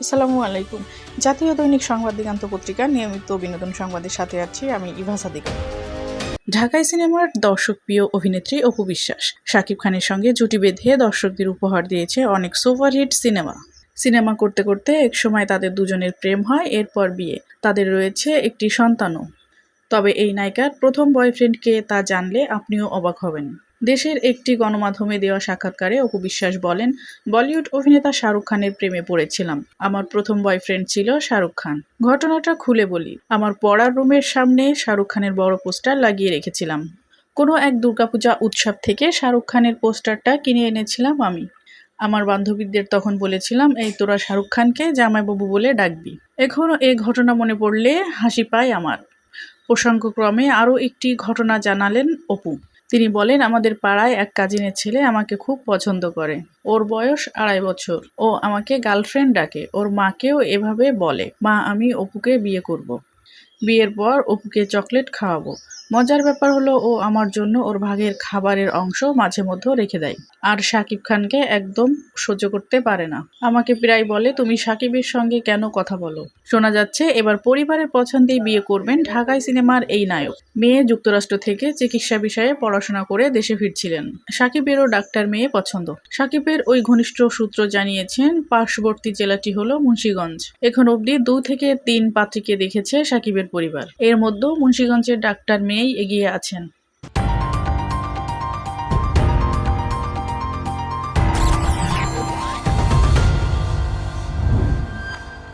আসসালামু আলাইকুম। জাতীয় দৈনিক সংবাদ দিগান্ত পত্রিকার নিয়মিত বিনোদন সংবাদের সাথে আছি আমি ইভা সাদিকা। ঢাকাই সিনেমার দর্শকপ্রিয় অভিনেত্রী অপু বিশ্বাস শাকিব খানের সঙ্গে জুটি বেঁধে দর্শকদের উপহার দিয়েছে অনেক সুপারহিট সিনেমা করতে করতে একসময় তাদের দুজনের প্রেম হয়, এরপর বিয়ে। তাদের রয়েছে একটি সন্তানও। তবে এই নায়িকার প্রথম বয়ফ্রেন্ড কে তা জানলে আপনিও অবাক হবেন। দেশের একটি গণমাধ্যমে দেওয়া সাক্ষাৎকারে অপু বিশ্বাস বলেন, বলিউড অভিনেতা শাহরুখ খানের প্রেমে পড়েছিলাম। আমার প্রথম বয়ফ্রেন্ড ছিল শাহরুখ খান। ঘটনাটা খুলে বলি, আমার পড়ার রুমের সামনে শাহরুখ খানের বড় পোস্টার লাগিয়ে রেখেছিলাম। কোনো এক দুর্গাপূজা উৎসব থেকে শাহরুখ খানের পোস্টারটা কিনে এনেছিলাম আমি। আমার বান্ধবীদের তখন বলেছিলাম, এই তোরা শাহরুখ খানকে জামাইবাবু বলে ডাকবি। এখনও এ ঘটনা মনে পড়লে হাসি পায় আমার। প্রসঙ্গক্রমে আরও একটি ঘটনা জানালেন অপু। তিনি বলেন, আমাদের পাড়ায় এক কাজিনের ছেলে আমাকে খুব পছন্দ করে। ওর বয়স 2.5 বছর। ও আমাকে গার্লফ্রেন্ড ডাকে। ওর মাকেও এভাবে বলে। মা, আমি অপুকে বিয়ে করব। বিয়ের পর অপুকে চকলেট খাওয়াবো। মজার ব্যাপার হলো, ও আমার জন্য ওর ভাগের খাবারের অংশ মাঝে মধ্যে রেখে দেয়। আর শাকিব খানকে একদম সহ্য করতে পারে না। আমাকে প্রায় বলে, তুমি শাকিবের সঙ্গে কেন কথা বলো। শোনা যাচ্ছে এবার পরিবারের পছন্দেই বিয়ে করবেন ঢাকাই সিনেমার এই নায়ক। মেয়ে যুক্তরাষ্ট্র থেকে চিকিৎসা বিষয়ে পড়াশোনা করে দেশে ফিরছিলেন। শাকিবেরও ডাক্তার মেয়ে পছন্দ। শাকিবের ওই ঘনিষ্ঠ সূত্র জানিয়েছেন, পার্শ্ববর্তী জেলাটি হলো মুন্সিগঞ্জ। এখন অবধি 2 থেকে 3 পাত্রীকে দেখেছে শাকিবের পরিবার। এর মধ্যেও মুন্সিগঞ্জের ডাক্তার মেয়েই এগিয়ে আছেন।